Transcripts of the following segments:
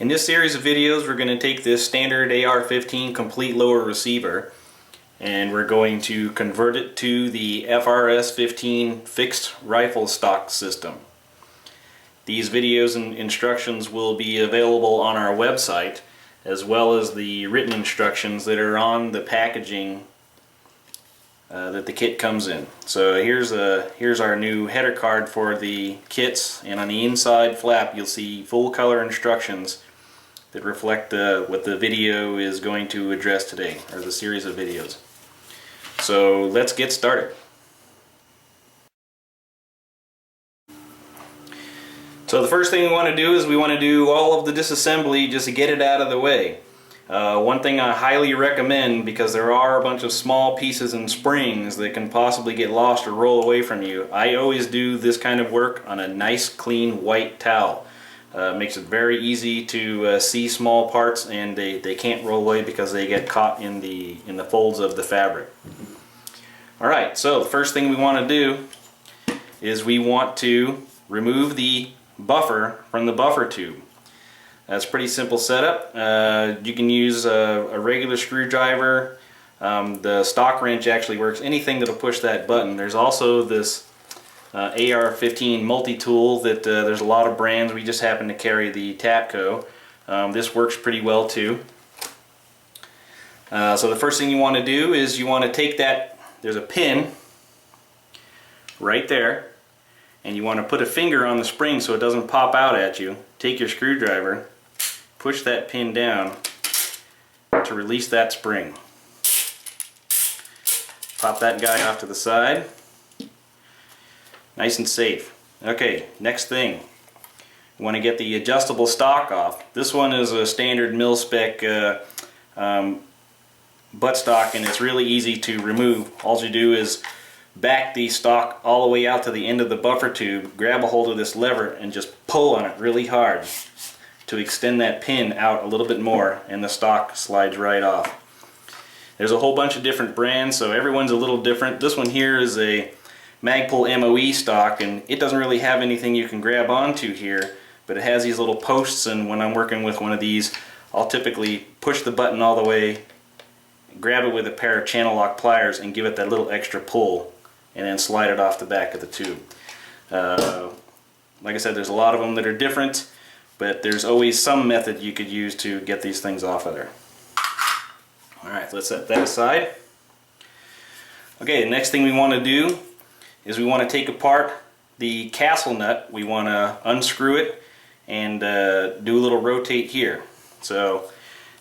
In this series of videos, we're going to take this standard AR-15 complete lower receiver and we're going to convert it to the FRS-15 fixed rifle stock system. These videos and instructions will be available on our website, as well as the written instructions that are on the packaging that the kit comes in. So here's our new header card for the kits, and on the inside flap you'll see full color instructions that reflect what the video is going to address today, or the series of videos. So let's get started. So the first thing we want to do is we want to do all of the disassembly just to get it out of the way. One thing I highly recommend, because there are a bunch of small pieces and springs that can possibly get lost or roll away from you, I always do this kind of work on a nice clean white towel. Makes it very easy to see small parts, and they can't roll away because they get caught in the folds of the fabric. Alright, so the first thing we want to do is we want to remove the buffer from the buffer tube. That's a pretty simple setup. You can use a regular screwdriver. The stock wrench actually works. Anything that'll push that button. There's also this AR-15 multi-tool that there's a lot of brands. We just happen to carry the Tapco. This works pretty well too. So the first thing you want to do is you want to take that, there's a pin right there, and you want to put a finger on the spring so it doesn't pop out at you. Take your screwdriver, push that pin down to release that spring. Pop that guy off to the side. Nice and safe. Okay, next thing. You want to get the adjustable stock off. This one is a standard mil-spec butt stock, and it's really easy to remove. All you do is back the stock all the way out to the end of the buffer tube, grab a hold of this lever and just pull on it really hard to extend that pin out a little bit more, and the stock slides right off. There's a whole bunch of different brands, so everyone's a little different. This one here is a Magpul MOE stock, and it doesn't really have anything you can grab onto here, but it has these little posts, and when I'm working with one of these, I'll typically push the button all the way, grab it with a pair of channel lock pliers and give it that little extra pull, and then slide it off the back of the tube. Like I said, there's a lot of them that are different, but there's always some method you could use to get these things off of there. Alright, let's set that aside. Okay, the next thing we want to do is we want to take apart the castle nut. We want to unscrew it and do a little rotate here. So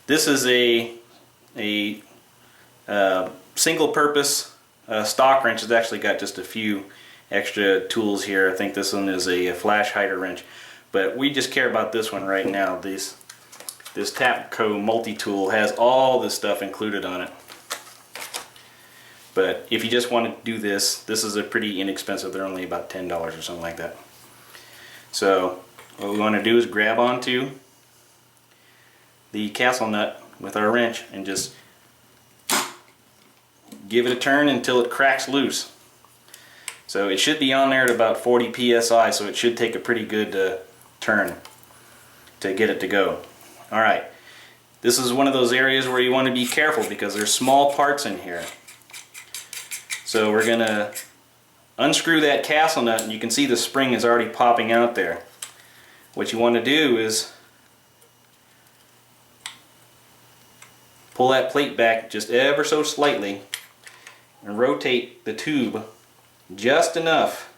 this is a single purpose stock wrench. It's actually got just a few extra tools here. I think this one is a flash hider wrench, but we just care about this one right now. This Tapco multi-tool has all this stuff included on it. But if you just want to do this, this is a pretty inexpensive. They're only about $10 or something like that. So what we want to do is grab onto the castle nut with our wrench and just give it a turn until it cracks loose. So it should be on there at about 40 psi, so it should take a pretty good turn to get it to go. Alright, this is one of those areas where you want to be careful because there's small parts in here. So we're going to unscrew that castle nut, and you can see the spring is already popping out there. What you want to do is pull that plate back just ever so slightly and rotate the tube just enough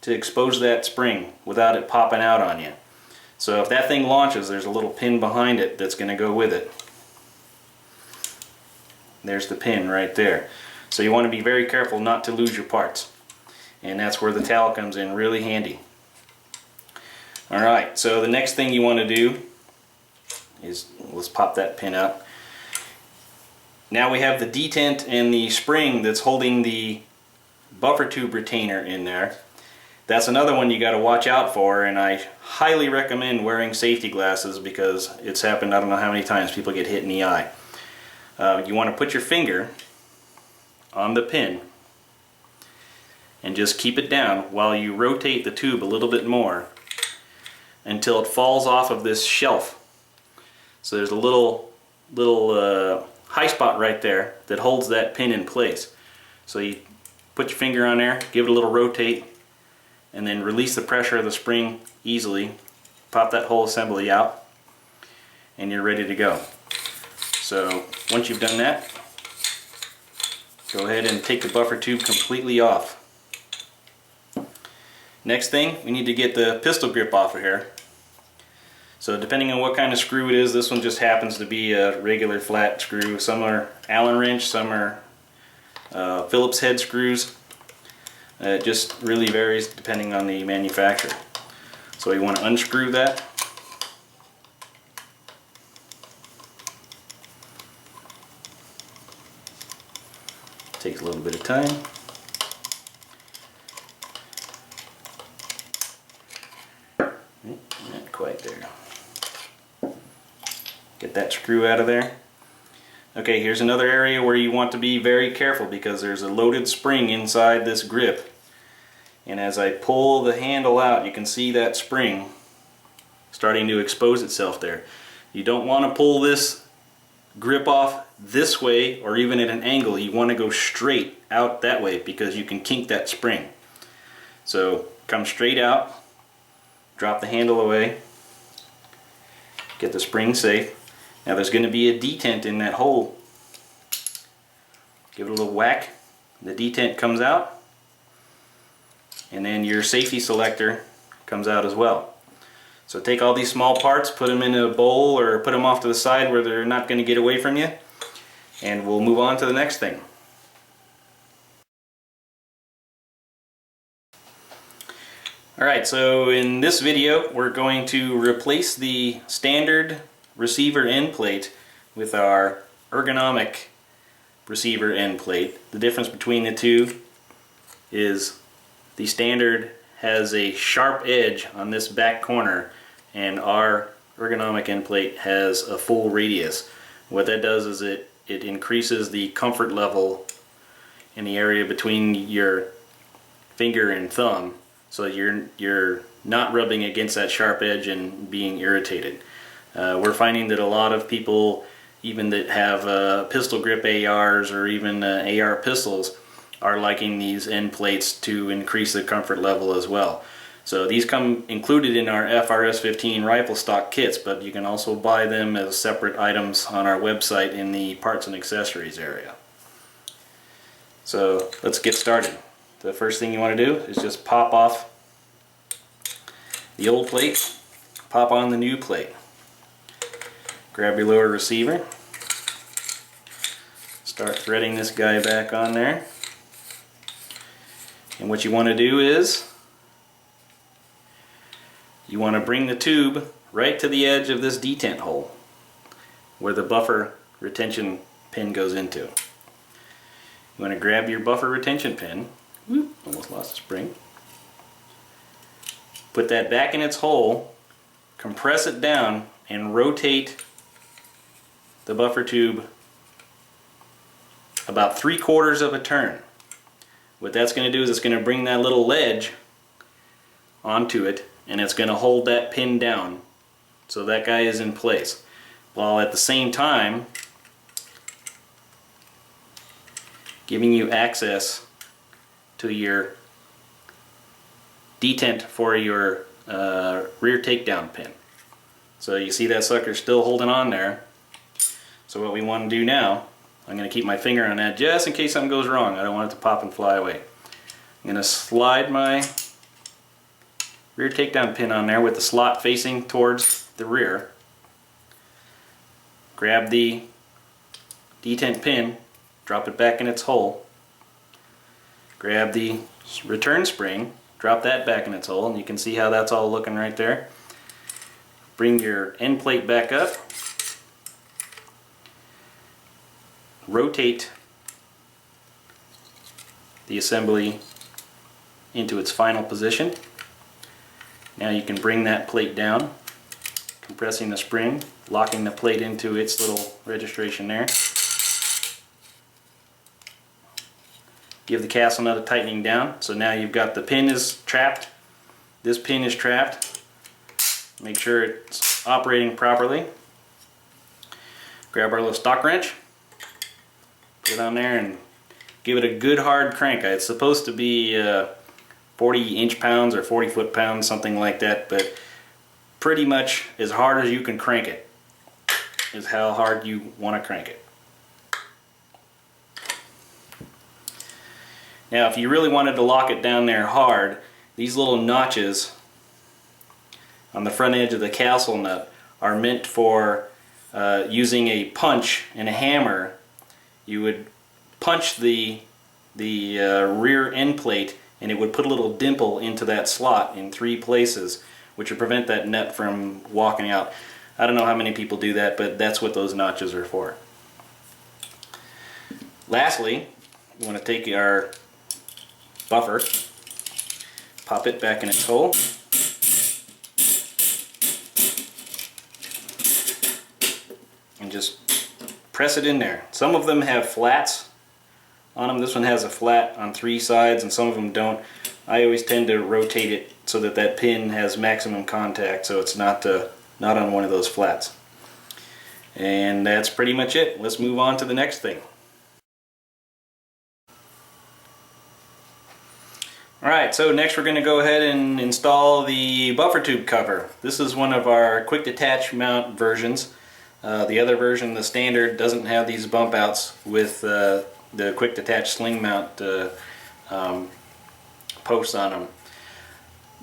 to expose that spring without it popping out on you. So if that thing launches, there's a little pin behind it that's going to go with it. There's the pin right there. So you want to be very careful not to lose your parts. And that's where the towel comes in really handy. Alright, so the next thing you want to do is, let's pop that pin out. Now we have the detent and the spring that's holding the buffer tube retainer in there. That's another one you got to watch out for, and I highly recommend wearing safety glasses because it's happened I don't know how many times people get hit in the eye. You want to put your finger on the pin and just keep it down while you rotate the tube a little bit more until it falls off of this shelf. So there's a little high spot right there that holds that pin in place. So you put your finger on there, give it a little rotate, and then release the pressure of the spring easily. Pop that whole assembly out, and you're ready to go. So once you've done that, go ahead and take the buffer tube completely off. Next thing, we need to get the pistol grip off of here. So depending on what kind of screw it is, this one just happens to be a regular flat screw. Some are Allen wrench, some are Phillips head screws. It just really varies depending on the manufacturer. So you want to unscrew that. Takes a little bit of time. Not quite there. Get that screw out of there. Okay, here's another area where you want to be very careful because there's a loaded spring inside this grip. And as I pull the handle out, you can see that spring starting to expose itself there. You don't want to pull this grip off this way or even at an angle. You want to go straight out that way because you can kink that spring. So come straight out, drop the handle away, get the spring safe. Now there's going to be a detent in that hole. Give it a little whack, the detent comes out, and then your safety selector comes out as well. So take all these small parts, put them in a bowl or put them off to the side where they're not going to get away from you, and we'll move on to the next thing. Alright, so in this video we're going to replace the standard receiver end plate with our ergonomic receiver end plate. The difference between the two is the standard has a sharp edge on this back corner and our ergonomic end plate has a full radius. What that does is it increases the comfort level in the area between your finger and thumb, so you're not rubbing against that sharp edge and being irritated. We're finding that a lot of people, even that have pistol grip ARs or even AR pistols, are liking these end plates to increase the comfort level as well. So these come included in our FRS-15 rifle stock kits, but you can also buy them as separate items on our website in the parts and accessories area. So let's get started. The first thing you want to do is just pop off the old plate, pop on the new plate. Grab your lower receiver, start threading this guy back on there, and what you want to do is you want to bring the tube right to the edge of this detent hole where the buffer retention pin goes into. You want to grab your buffer retention pin, whoop, almost lost the spring, put that back in its hole, compress it down, and rotate the buffer tube about 3/4 of a turn. What that's going to do is it's going to bring that little ledge onto it, and it's going to hold that pin down so that guy is in place, while at the same time giving you access to your detent for your rear takedown pin. So you see that sucker still holding on there. So what we want to do now, I'm going to keep my finger on that just in case something goes wrong. I don't want it to pop and fly away. I'm going to slide my rear takedown pin on there with the slot facing towards the rear. Grab the detent pin, drop it back in its hole. Grab the return spring, drop that back in its hole, and you can see how that's all looking right there. Bring your end plate back up. Rotate the assembly into its final position. Now you can bring that plate down, compressing the spring, locking the plate into its little registration there. Give the castle nut a tightening down, so now you've got the pin is trapped, this pin is trapped. Make sure it's operating properly. Grab our little stock wrench, put it on there and give it a good hard crank. It's supposed to be 40 inch-pounds or 40 foot-pounds, something like that, but pretty much as hard as you can crank it is how hard you want to crank it. Now if you really wanted to lock it down there hard, these little notches on the front edge of the castle nut are meant for using a punch and a hammer. You would punch the rear end plate and it would put a little dimple into that slot in 3 places, which would prevent that nut from walking out. I don't know how many people do that, but that's what those notches are for. Lastly, we want to take our buffer, pop it back in its hole, and just press it in there. Some of them have flats on them. This one has a flat on 3 sides and some of them don't. I always tend to rotate it so that that pin has maximum contact, so it's not on one of those flats. And that's pretty much it. Let's move on to the next thing. Alright, so next we're going to go ahead and install the buffer tube cover. This is one of our quick detach mount versions. The other version, the standard, doesn't have these bump outs with the quick detach sling mount posts on them.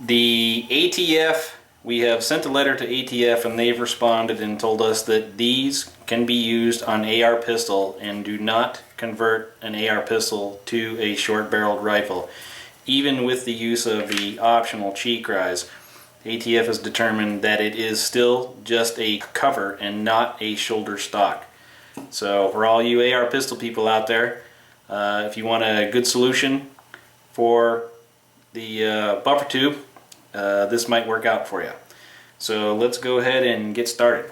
The ATF, we have sent a letter to ATF and they've responded and told us that these can be used on AR pistol and do not convert an AR pistol to a short barreled rifle. Even with the use of the optional cheek rise, ATF has determined that it is still just a cover and not a shoulder stock. So for all you AR pistol people out there, if you want a good solution for the buffer tube, this might work out for you. So let's go ahead and get started.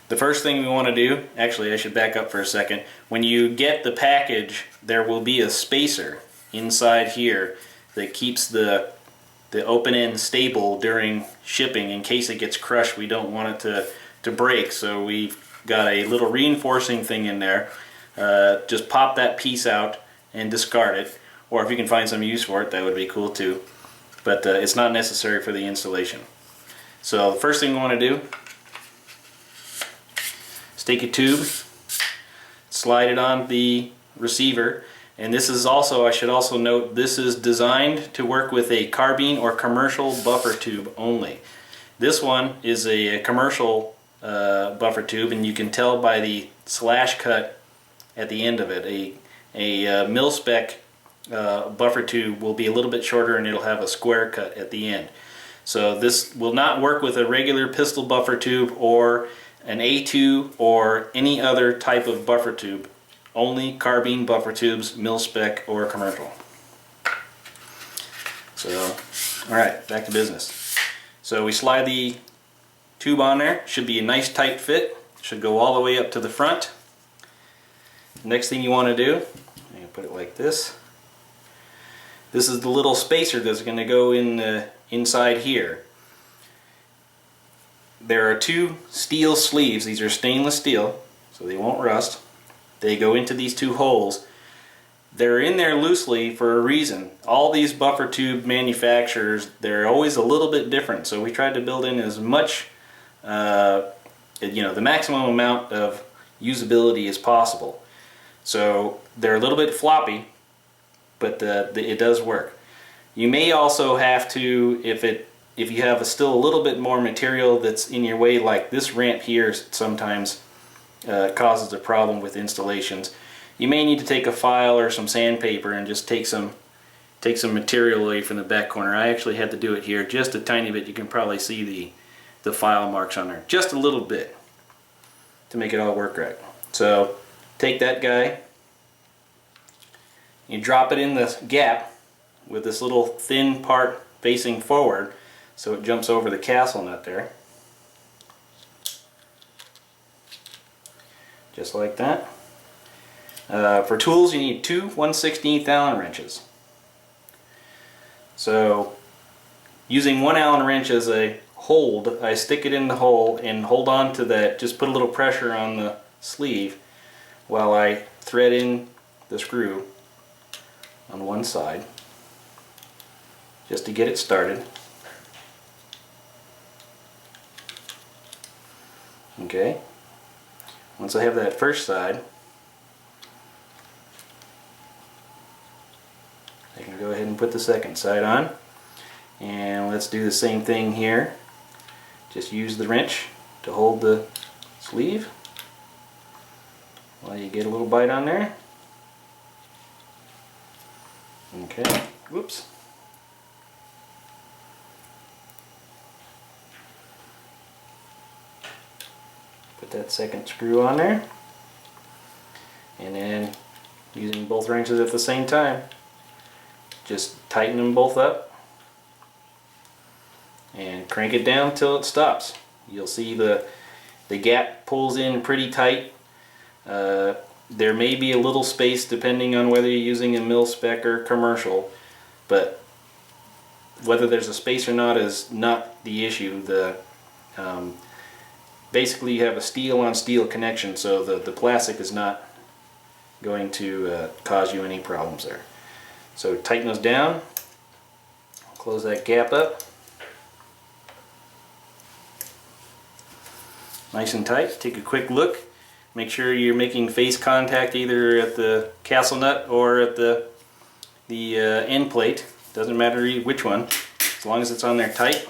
The first thing we want to do, actually I should back up for a second. When you get the package, there will be a spacer inside here that keeps the open end stable during shipping. In case it gets crushed, we don't want it to break, so we've got a little reinforcing thing in there. Just pop that piece out and discard it, or if you can find some use for it, that would be cool too, but it's not necessary for the installation. So the first thing we want to do is take a tube, slide it on the receiver. And this is also, I should also note, this is designed to work with a carbine or commercial buffer tube only. This one is a commercial buffer tube, and you can tell by the slash cut at the end of it. A mil-spec buffer tube will be a little bit shorter and it'll have a square cut at the end. So this will not work with a regular pistol buffer tube or an A2 or any other type of buffer tube. Only carbine buffer tubes, mil-spec or commercial. So, alright, back to business. So we slide the tube on there. Should be a nice tight fit. Should go all the way up to the front. Next thing you want to do, I'm going to put it like this. This is the little spacer that's going to go in the inside here. There are 2 steel sleeves. These are stainless steel, so they won't rust. They go into these 2 holes. They're in there loosely for a reason. All these buffer tube manufacturers, they're always a little bit different, so we tried to build in as much, the maximum amount of usability as possible. So they're a little bit floppy, but it does work. You may also have to, if you have still a little bit more material that's in your way, like this ramp here sometimes causes a problem with installations. You may need to take a file or some sandpaper and just take some material away from the back corner. I actually had to do it here just a tiny bit. You can probably see the file marks on there just a little bit to make it all work right. So take that guy, you drop it in the gap with this little thin part facing forward so it jumps over the castle nut there. Just like that. For tools you need 2 1/16 Allen wrenches. So using 1 Allen wrench as a hold, I stick it in the hole and hold on to that, just put a little pressure on the sleeve while I thread in the screw on one side just to get it started. Okay, once I have that first side, I can go ahead and put the second side on, and let's do the same thing here. Just use the wrench to hold the sleeve while you get a little bite on there. Okay, whoops. Put that second screw on there, and then using both wrenches at the same time, just tighten them both up and crank it down till it stops. You'll see the gap pulls in pretty tight. There may be a little space depending on whether you're using a mil spec or commercial, but whether there's a space or not is not the issue. Basically you have a steel on steel connection, so the plastic is not going to cause you any problems there. So tighten those down, close that gap up, nice and tight. Take a quick look, make sure you're making face contact either at the castle nut or at the end plate. Doesn't matter which one, as long as it's on there tight.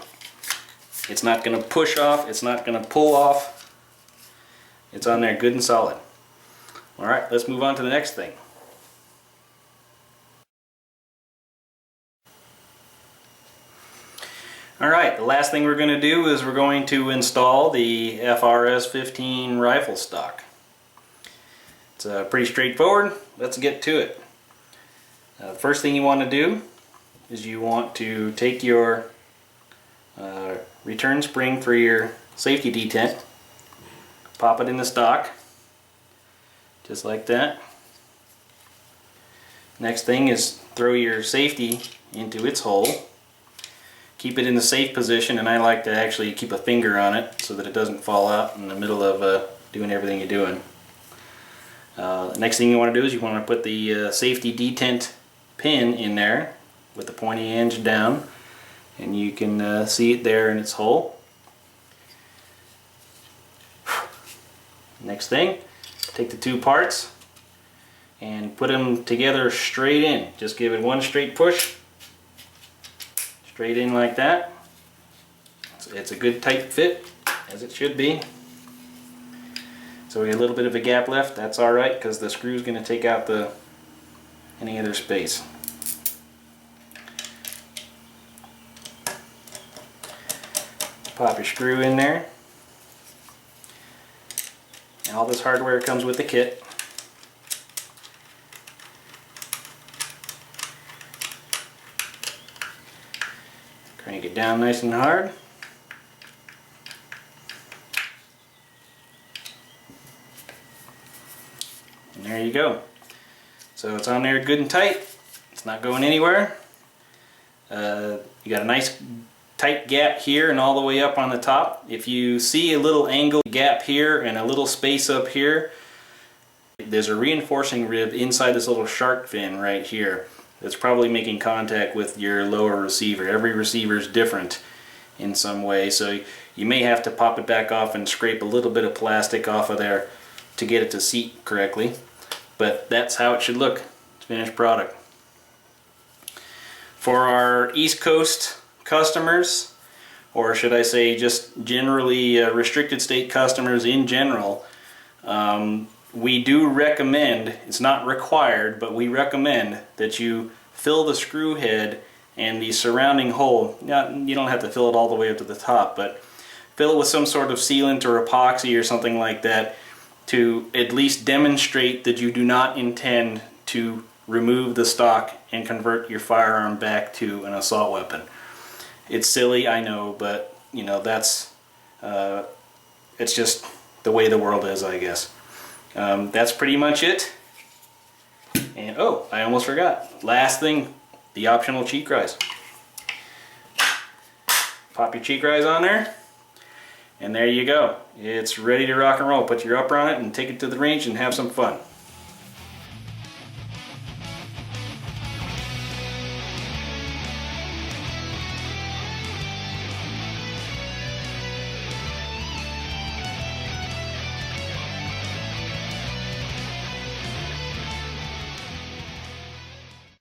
It's not going to push off, it's not going to pull off. It's on there good and solid. Alright, let's move on to the next thing. Alright, the last thing we're going to do is we're going to install the FRS-15 rifle stock. It's pretty straightforward. Let's get to it. The first thing you want to do is you want to take your return spring for your safety detent, pop it in the stock, just like that. Next thing is throw your safety into its hole. Keep it in the safe position, and I like to actually keep a finger on it so that it doesn't fall out in the middle of doing everything you're doing. Next thing you want to do is you want to put the safety detent pin in there with the pointy edge down, and you can see it there in its hole. Next thing, take the two parts and put them together straight in. Just give it one straight push, straight in like that. It's a good tight fit, as it should be. So we got a little bit of a gap left. That's alright, because the screw is going to take out any other space. Pop your screw in there. And all this hardware comes with the kit. Crank it down nice and hard. And there you go. So it's on there good and tight. It's not going anywhere. You got a nice tight gap here and all the way up on the top. If you see a little angle gap here and a little space up here, there's a reinforcing rib inside this little shark fin right here that's probably making contact with your lower receiver. Every receiver is different in some way, so you may have to pop it back off and scrape a little bit of plastic off of there to get it to seat correctly. But that's how it should look. It's finished product. For our East Coast customers, or should I say just generally restricted state customers in general, we do recommend, it's not required, but we recommend that you fill the screw head and the surrounding hole. You don't have to fill it all the way up to the top, but fill it with some sort of sealant or epoxy or something like that to at least demonstrate that you do not intend to remove the stock and convert your firearm back to an assault weapon. It's silly, I know, but you know, that's it's just the way the world is, I guess. That's pretty much it. And oh, I almost forgot. Last thing, the optional cheat cries. Pop your cheek rise on there, and there you go. It's ready to rock and roll. Put your upper on it and take it to the range and have some fun.